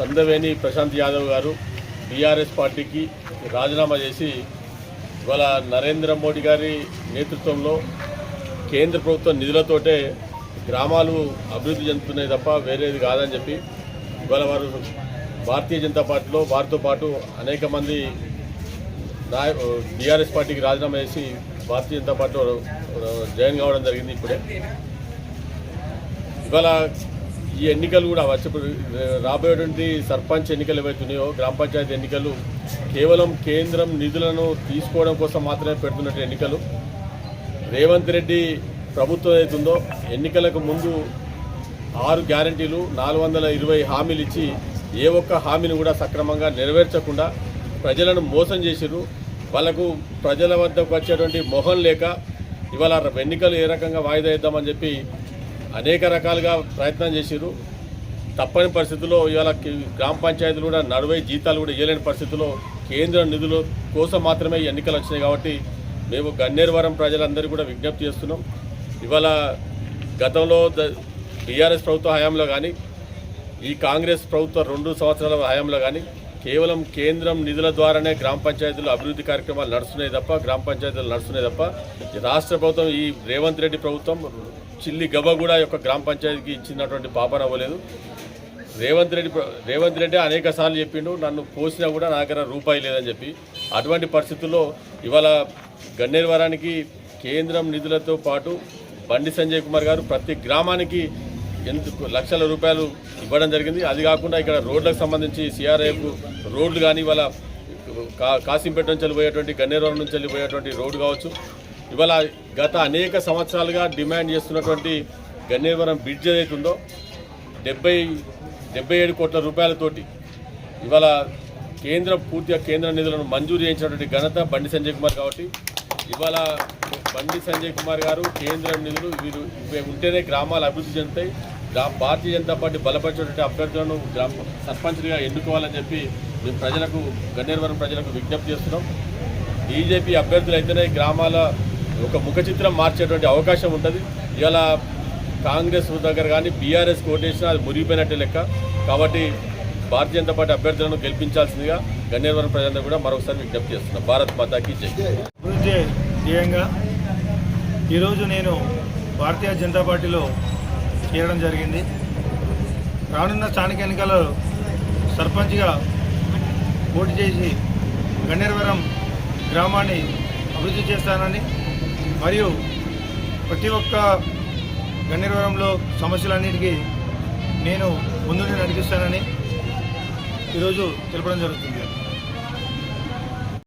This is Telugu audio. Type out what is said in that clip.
సందవేని ప్రశాంత్ యాదవ్ గారు బీఆర్ఎస్ పార్టీకి రాజీనామా చేసి ఇవాళ నరేంద్ర మోడీ గారి నేతృత్వంలో కేంద్ర ప్రభుత్వ నిధులతోటే గ్రామాలు అభివృద్ధి చెందుతున్నాయి తప్ప వేరేది కాదని చెప్పి ఇవాళ వారు భారతీయ జనతా పార్టీలో వారితో పాటు అనేక మంది బీఆర్ఎస్ పార్టీకి రాజీనామా చేసి భారతీయ జనతా పార్టీలో జాయిన్ కావడం జరిగింది. ఇప్పుడే ఇవాళ ఈ ఎన్నికలు కూడా రాబోయేటువంటి సర్పంచ్ ఎన్నికలు ఏవైతున్నాయో గ్రామ పంచాయతీ ఎన్నికలు కేవలం కేంద్రం నిధులను తీసుకోవడం కోసం మాత్రమే పెడుతున్నట్టు ఎన్నికలు. రేవంత్ రెడ్డి ప్రభుత్వం ఏదైతుందో ఎన్నికలకు ముందు 6 గ్యారంటీలు 420 హామీలు ఇచ్చి ఏ ఒక్క హామీని కూడా సక్రమంగా నెరవేర్చకుండా ప్రజలను మోసం చేసిరు. వాళ్ళకు ప్రజల వద్దకు వచ్చేటువంటి మొహం లేక ఇవాళ ఎన్నికలు ఏ రకంగా వాయిదా ఇద్దామని చెప్పి అనేక రకాలుగా ప్రయత్నం చేసిరు. తప్పని పరిస్థితుల్లో ఇవాళ గ్రామ పంచాయతీలు కూడా 40 జీతాలు కూడా ఇవ్వలేని పరిస్థితుల్లో కేంద్ర నిధుల కోసం మాత్రమే ఎన్నికలు వచ్చినాయి. కాబట్టి మేము గన్నేరువరం ప్రజలందరూ కూడా విజ్ఞప్తి చేస్తున్నాం. ఇవాళ గతంలో బీఆర్ఎస్ ప్రభుత్వ హయాంలో కానీ ఈ కాంగ్రెస్ ప్రభుత్వ 2 సంవత్సరాల హయాంలో కానీ కేవలం కేంద్రం నిధుల ద్వారానే గ్రామ పంచాయతీలు అభివృద్ధి కార్యక్రమాలు నడుస్తున్నాయి తప్ప గ్రామ పంచాయతీలు నడుస్తున్నాయి తప్ప రాష్ట్ర ప్రభుత్వం ఈ రేవంత్ రెడ్డి ప్రభుత్వం చిల్లి గబ కూడా యొక్క గ్రామ పంచాయతీకి ఇచ్చినటువంటి పాపన అవ్వలేదు. రేవంత్ రెడ్డి అనేక సార్లు చెప్పిండు నన్ను పోసినా కూడా నా దగ్గర రూపాయి లేదని చెప్పి. అటువంటి పరిస్థితుల్లో ఇవాళ గన్నేరువరానికి కేంద్రం నిధులతో పాటు బండి సంజయ్ కుమార్ గారు ప్రతి గ్రామానికి లక్షల రూపాయలు ఇవ్వడం జరిగింది. అది కాకుండా ఇక్కడ రోడ్లకు సంబంధించి సిఆర్ఐఎఫ్ రోడ్లు కానీ ఇవాళ కాసింపేట నుంచి వెళ్ళిపోయేటువంటి గన్నేరువరం నుంచి వెళ్ళిపోయేటువంటి రోడ్డు కావచ్చు. ఇవాళ గత అనేక సంవత్సరాలుగా డిమాండ్ చేస్తున్నటువంటి గన్నేరువరం బ్రిడ్జ్ ఏదైతుందో 77 కోట్ల రూపాయలతోటి ఇవాళ పూర్తిగా కేంద్ర నిధులను మంజూరు చేయించినటువంటి ఘనత బండి సంజయ్ కుమార్. కాబట్టి ఇవాళ బండి సంజయ్ కుమార్ గారు కేంద్ర నిధులు వీరు ఉంటేనే గ్రామాలు అభివృద్ధి చెందుతాయి. భారతీయ జనతా పార్టీ బలపరిచినటువంటి అభ్యర్థులను సర్పంచ్గా ఎన్నుకోవాలని చెప్పి మేము గన్నేరువరం ప్రజలకు విజ్ఞప్తి చేస్తున్నాం. బీజేపీ అభ్యర్థులు అయితేనే గ్రామాల ఒక ముఖ చిత్రం మార్చేటువంటి అవకాశం ఉంటుంది. ఇవాళ కాంగ్రెస్ దగ్గర కానీ బీఆర్ఎస్ ఓటేసినా అది మురిగిపోయినట్టే లెక్క. కాబట్టి భారతీయ జనతా పార్టీ అభ్యర్థులను గెలిపించాల్సిందిగా గన్నేరువరం ప్రజలందరూ కూడా మరొకసారి విజ్ఞప్తి చేస్తున్నాం. భారత్ మాతాకి జై. అభివృద్ధి ధ్యేయంగా ఈరోజు నేను భారతీయ జనతా పార్టీలో చేరడం జరిగింది. రానున్న స్థానిక ఎన్నికల్లో సర్పంచ్గా పోటీ చేసి గన్నేరువరం గ్రామాన్ని అభివృద్ధి చేస్తానని మరియు ప్రతి ఒక్క గన్నేరువరంలో సమస్యలన్నిటికీ నేను ముందుండి నడిపిస్తానని ఈరోజు తెలపడం జరుగుతుంది.